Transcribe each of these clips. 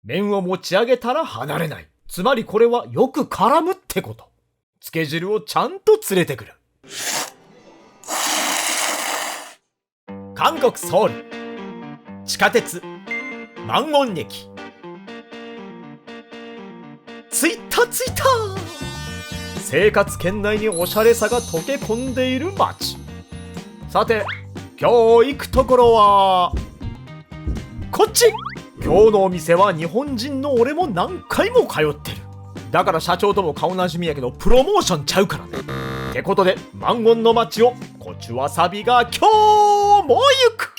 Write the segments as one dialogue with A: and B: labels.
A: 麺を持ち上げたら離れない。つまりこれはよく絡むってこと。つけ汁をちゃんと連れてくる。韓国ソウル地下鉄マンウォン駅。着いた着いた。生活圏内におしゃれさが溶け込んでいる街。さて今日行くところはこっち。今日のお店は日本人の俺も何回も通ってる。だから社長とも顔なじみやけどプロモーションちゃうからね。ってことでマンウォンの街をコチュワサビが今日も行く。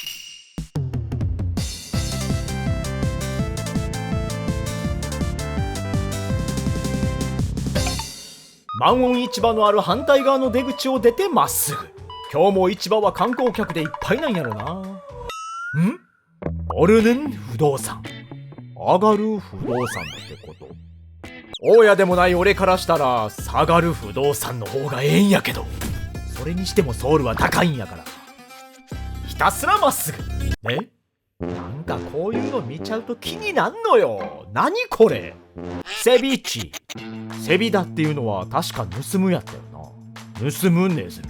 A: マンウォン市場のある反対側の出口を出てまっすぐ。今日も市場は観光客でいっぱいなんやろな。オルヌン不動産。上がる不動産ってこと。大家でもない俺からしたら下がる不動産の方がええんやけど、それにしてもソウルは高いんやからひたすらまっすぐ。なんかこういうの見ちゃうと気になんのよ。何これ。セビチ。セビダっていうのは確か盗むやったよな。盗むネズミ、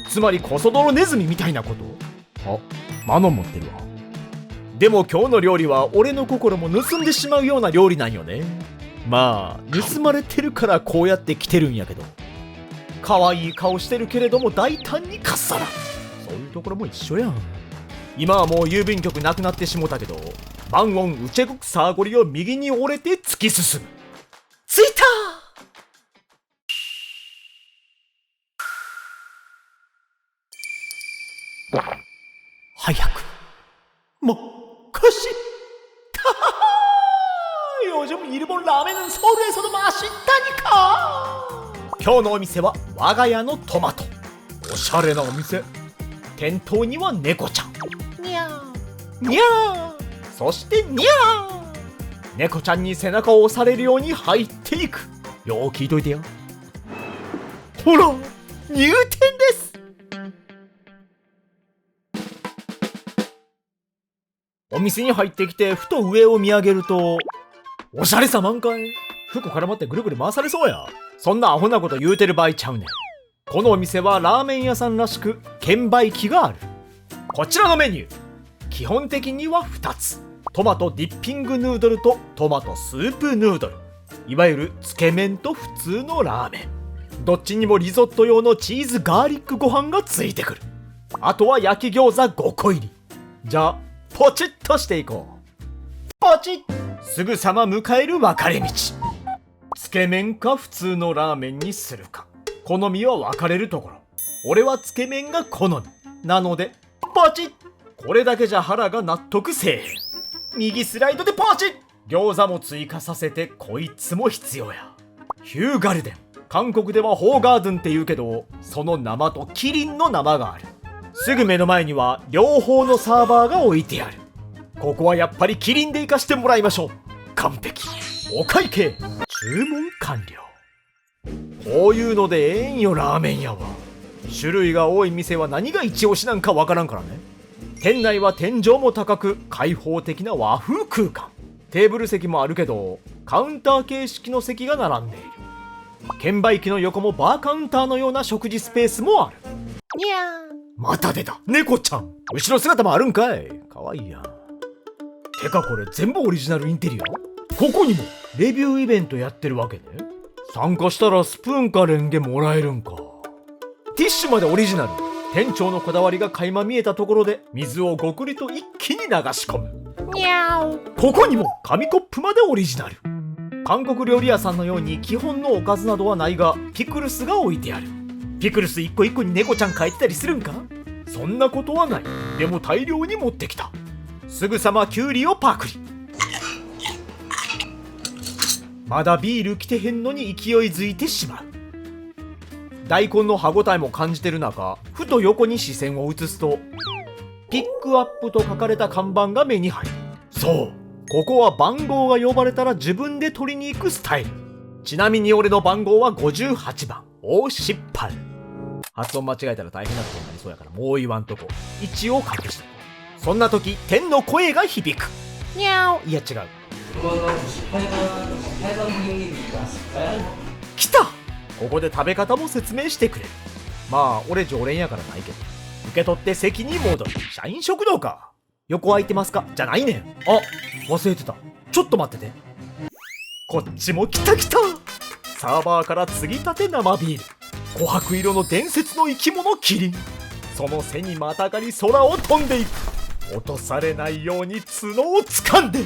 A: つまりコソ泥ネズミみたいなこと。あ、マノン持ってるわ。でも今日の料理は俺の心も盗んでしまうような料理なんよね。まあ盗まれてるからこうやって来てるんやけど、可愛い顔してるけれども大胆にかっさら。そういうところも一緒やん。今はもう郵便局なくなってしもたけど、マンウォンウチェグクサーゴリを右に折れて突き進む。着いた。早くもうし요즘 일본 라멘은 서울에서도 맛있다니까. 今日のお店は我が家のトマト。おしゃれなお店。店頭には猫ちゃん。にゃーにゃー。そしてにゃー。猫ちゃんに背中を押されるように入っていく。よー聞いといてや。ほら入店です。お店に入ってきてふと上を見上げると、おしゃれさ満開。服絡まってぐるぐる回されそうや。そんなアホなこと言うてる場合ちゃうねん。このお店はラーメン屋さんらしく券売機がある。こちらのメニュー基本的には2つ。トマトディッピングヌードルとトマトスープヌードル。いわゆるつけ麺と普通のラーメン。どっちにもリゾット用のチーズガーリックご飯がついてくる。あとは焼き餃子5個入り。じゃあポチッとしていこう。ポチッ。すぐさま迎える分かれ道。つけ麺か普通のラーメンにするか、好みは分かれるところ。俺はつけ麺が好みなのでポチッ。これだけじゃ腹が納得せえへん。右スライドでポチッ。餃子も追加させてこいつも必要や。ヒューガルデン。韓国ではホーガードゥンって言うけど、その生とキリンの生がある。すぐ目の前には両方のサーバーが置いてある。ここはやっぱりキリンで行かしてもらいましょう。完璧。お会計。注文完了。こういうのでええんよラーメン屋は。種類が多い店は何が一押しなんかわからんからね。店内は天井も高く開放的な和風空間。テーブル席もあるけどカウンター形式の席が並んでいる。券売機の横もバーカウンターのような食事スペースもある。にゃー。また出た猫ちゃん。後ろ姿もあるんかい。かわいいやん。てかこれ全部オリジナルインテリア。ここにもレビューイベントやってるわけね。参加したらスプーンかレンゲもらえるんか。ティッシュまでオリジナル。店長のこだわりが垣間見えたところで水をごくりと一気に流し込む。にゃお。ここにも紙コップまでオリジナル。韓国料理屋さんのように基本のおかずなどはないがピクルスが置いてある。ピクルス一個一個に猫ちゃん描いてたりするんか。そんなことはない。でも大量に持ってきた。すぐさまキュウリをパクリ。まだビール来てへんのに勢いづいてしまう。大根の歯ごたえも感じてる中、ふと横に視線を移すとピックアップと書かれた看板が目に入る。そう、ここは番号が呼ばれたら自分で取りに行くスタイル。ちなみに俺の番号は58番オーシッパル。発音間違えたら大変なことになりそうやからもう言わんとこ。一応隠しとこう。そんな時天の声が響く。にゃお。いや違う。来た。ここで食べ方も説明してくれる。まあ俺常連やからないけど、受け取って席に戻る。社員食堂か。横空いてますかじゃないねん。あ、忘れてた。ちょっと待ってて。こっちも来た来た。サーバーから継ぎたて生ビール。琥珀色の伝説の生き物キリン。その背にまたがり空を飛んでいく。落とされないように角を掴んで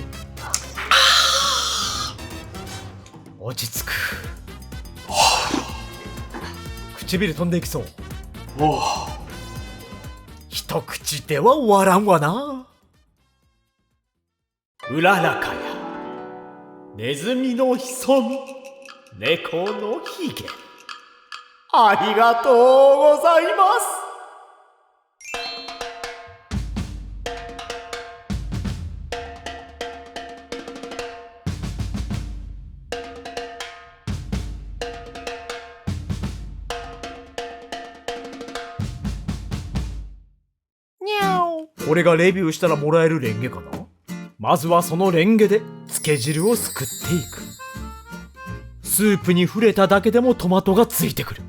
A: 落ち着く。唇飛んでいきそう。一口では終わらんわな。うららかやネズミの潜み猫のひげ。ありがとうございます。俺がレビューしたらもらえるレンゲかな。まずはそのレンゲでつけ汁をすくっていく。スープに触れただけでもトマトがついてくる。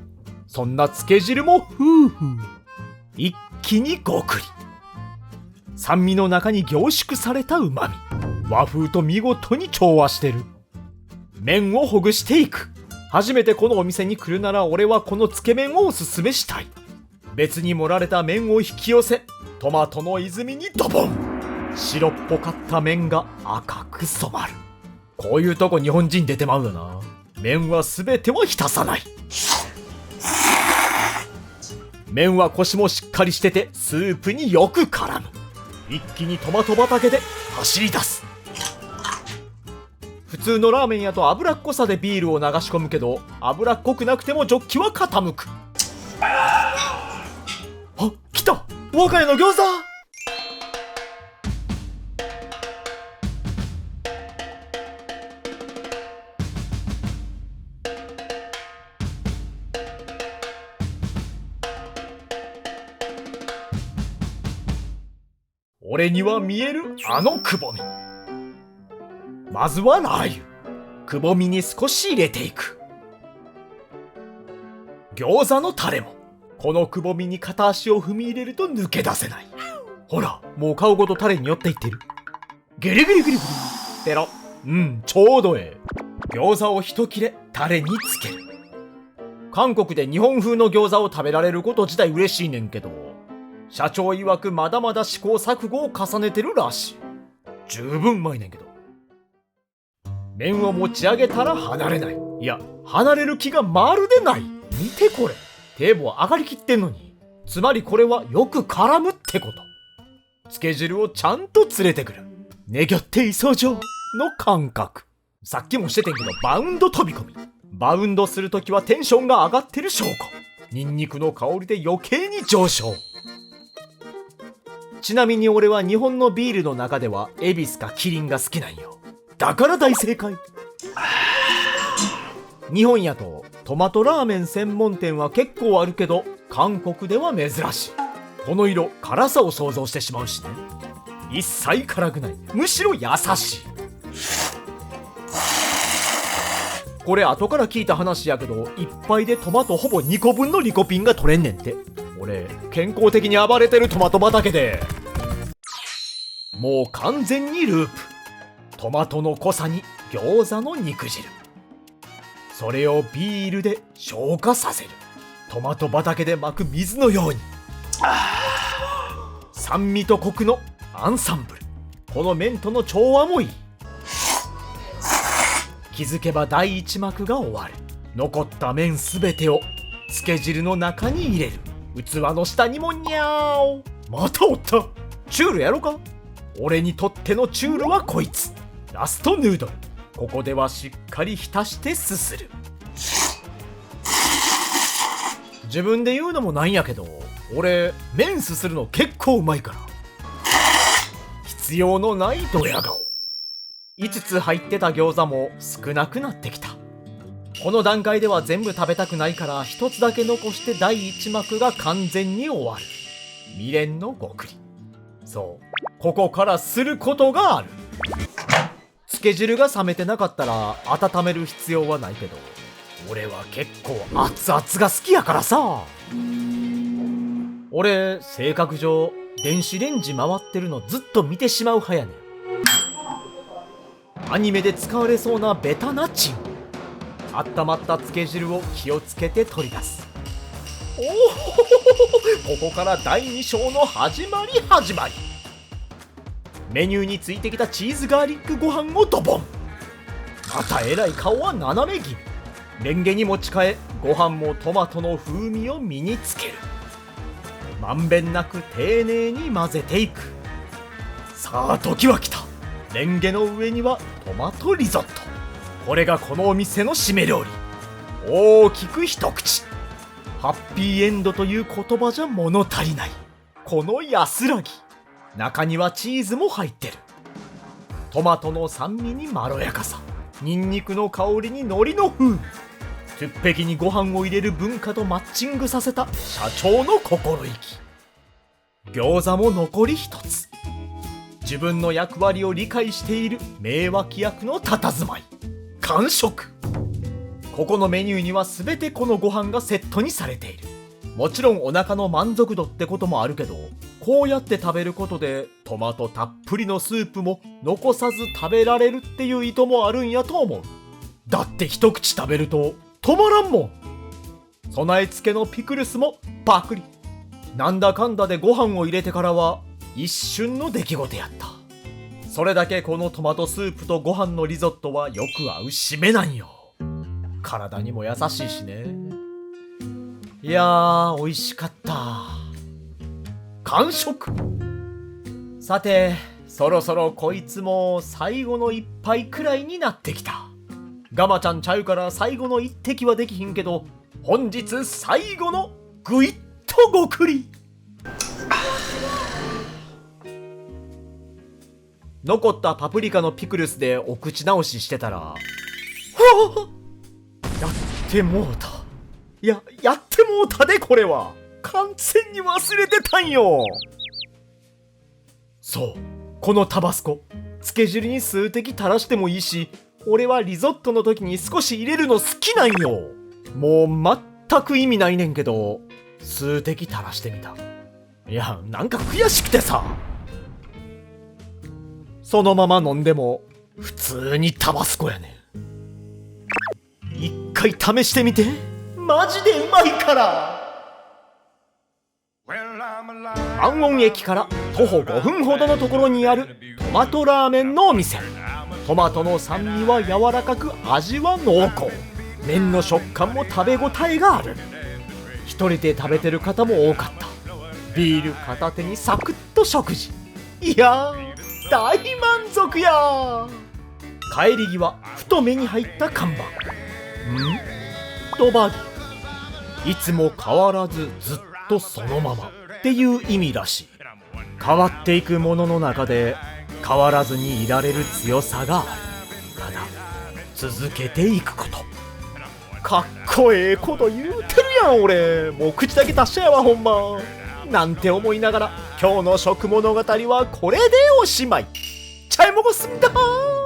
A: そんなつけ汁もふうふう一気にごくり。酸味の中に凝縮されたうまみ、和風と見事に調和してる。麺をほぐしていく。初めてこのお店に来るなら俺はこのつけ麺をおすすめしたい。別に盛られた麺を引き寄せ、トマトの泉にドボン。白っぽかった麺が赤く染まる。こういうとこ日本人出てまうよな。麺は全てを浸さない。麺はコシもしっかりしててスープによく絡む。一気にトマト畑で走り出す。普通のラーメンやと脂っこさでビールを流し込むけど、脂っこくなくてもジョッキは傾く。あ、来た。我が家の餃子。俺には見えるあのくぼみ。まずはラー油。くぼみに少し入れていく。餃子のタレもこのくぼみに片足を踏み入れると抜け出せない。ほら、もう顔ごとタレに寄っていってる。グリグリグリグリペロ。ちょうどええ。餃子を一切れタレにつける。韓国で日本風の餃子を食べられること自体嬉しいねんけど、社長曰くまだまだ試行錯誤を重ねてるらしい。十分うまいねんけど。麺を持ち上げたら離れない。いや、離れる気がまるでない。見てこれ。テーブル上がりきってんのに。つまりこれはよく絡むってこと。つけ汁をちゃんと連れてくる。ねぎょっていそ上の感覚。さっきもしててんけど、バウンド飛び込み。バウンドするときはテンションが上がってる証拠。ニンニクの香りで余計に上昇。ちなみに俺は日本のビールの中ではエビスかキリンが好きなんよ。だから大正解。日本やとトマトラーメン専門店は結構あるけど、韓国では珍しい。この色、辛さを想像してしまうしね。一切辛くない。むしろ優しい。これ後から聞いた話やけど、一杯でトマトほぼ2個分のリコピンが取れんねんって。俺、健康的に暴れてるトマト畑で。もう完全にループ。トマトの濃さに餃子の肉汁。それをビールで消化させる。トマト畑で巻く水のように。酸味とコクのアンサンブル。この麺との調和もいい。気づけば第一幕が終わる。残った麺すべてをつけ汁の中に入れる。器の下にもにゃーお。またおった。チュールやろか。俺にとってのチュールはこいつ。ラストヌードル。ここではしっかり浸してすする。自分で言うのもなんやけど、俺麺すするの結構うまいから。必要のないドヤ顔。5つ入ってた餃子も少なくなってきた。この段階では全部食べたくないから1つだけ残して第1幕が完全に終わる。未練の極り。そう、ここからすることがある。つけ汁が冷めてなかったら温める必要はないけど、俺は結構熱々が好きやからさ。俺性格上電子レンジ回ってるのずっと見てしまう派やねん。アニメで使われそうなベタなチン。温まったつけ汁を気をつけて取り出す。おお、ここから第2章の始まり。メニューについてきたチーズガーリックご飯をドボン。またえらい顔は斜め気味。レンゲに持ち替え、ご飯もトマトの風味を身につける。まんべんなく丁寧に混ぜていく。さあ時は来た。レンゲの上にはトマトリゾット。これがこのお店の締め料理。大きく一口。ハッピーエンドという言葉じゃ物足りないこの安らぎ。中にはチーズも入ってる。トマトの酸味にまろやかさ、ニンニクの香りに海苔の風味。鉄壁にご飯を入れる文化とマッチングさせた社長の心意気。餃子も残り一つ。自分の役割を理解している名脇役の佇まい。完食。ここのメニューには全てこのご飯がセットにされている。もちろんお腹の満足度ってこともあるけど、こうやって食べることでトマトたっぷりのスープも残さず食べられるっていう意図もあるんやと思う。だって一口食べると止まらんもん。備え付けのピクルスもパクリ。なんだかんだでご飯を入れてからは一瞬の出来事やった。それだけこのトマトスープとご飯のリゾットはよく合う締めなんよ。体にも優しいしね。いやー美味しかった。完食。さてそろそろこいつも最後の一杯くらいになってきた。ガマちゃんちゃうから最後の一滴はできひんけど、本日最後のグイッとごくり。残ったパプリカのピクルスでお口直ししてたら、はぁ、やってもうた。やってもうたで。これは完全に忘れてたんよ。そう、このタバスコつけ汁に数滴垂らしてもいいし、俺はリゾットの時に少し入れるの好きなんよ。もう全く意味ないねんけど数滴垂らしてみた。いやなんか悔しくてさ。そのまま飲んでも普通にタバスコやねん。一回試してみて。マジでうまいから。安穏駅から徒歩5分ほどのところにあるトマトラーメンのお店。トマトの酸味は柔らかく味は濃厚。麺の食感も食べ応えがある。一人で食べてる方も多かった。ビール片手にサクッと食事。いやー大満足や。帰り際ふと目に入った看板。とバギー。いつも変わらずずっとそのままっていう意味らしい。変わっていくものの中で変わらずにいられる強さがある。ただ続けていくこと。かっこええこと言うてるやん俺。もう口だけ達者やわほんま。なんて思いながら今日の食物語はこれでおしまい。チャイモゴすんだー。